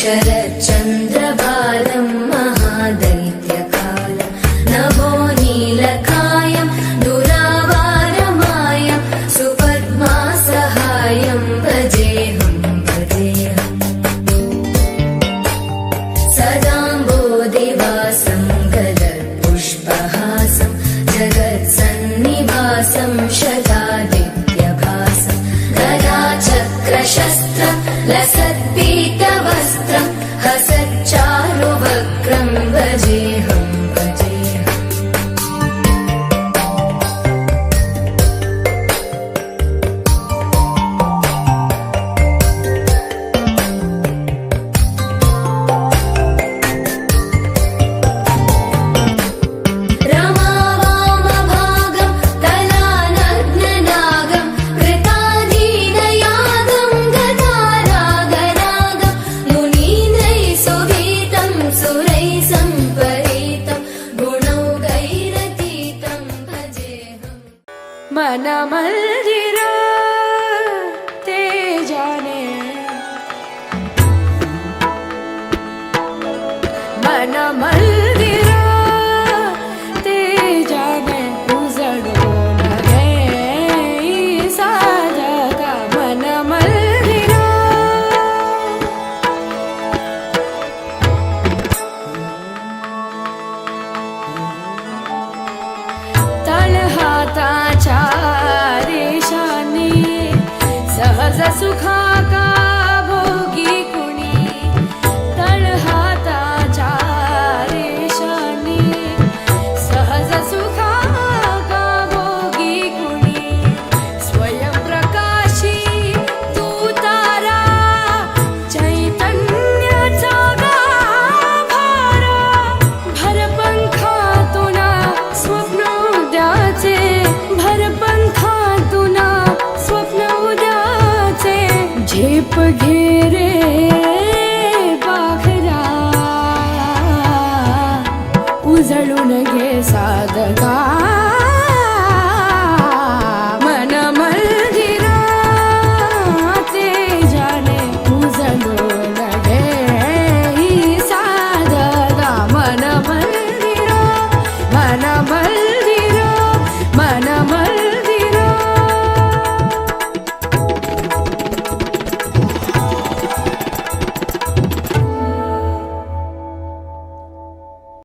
शरच्चन्द्रबालं महादैत्यकालं नभो नीलकायं दुरावारमायं सुपद्मासहायं भजेऽहं सदाम्बोधिवासं गदत्पुष्पहासं जगत्सन्निवासं शतादित्यभासं गदाचक्रशस्त्रं लसत्पीतवस्त्रं हसच्चारुवक्त्रं भजेऽहं रमावामभागं तलानग्ननागं कृताधीनयागं गदारागरागं मुनीन्द्रैः सुगीतं सुरैः सम्परीतं गुणौघैरतीतं भजेऽहम् मनमंदिर ते जाने मनमंदिर ते जाने उजळून गे साधक मनमंदिर तळहाताच्या रेषांनी सहज सुखा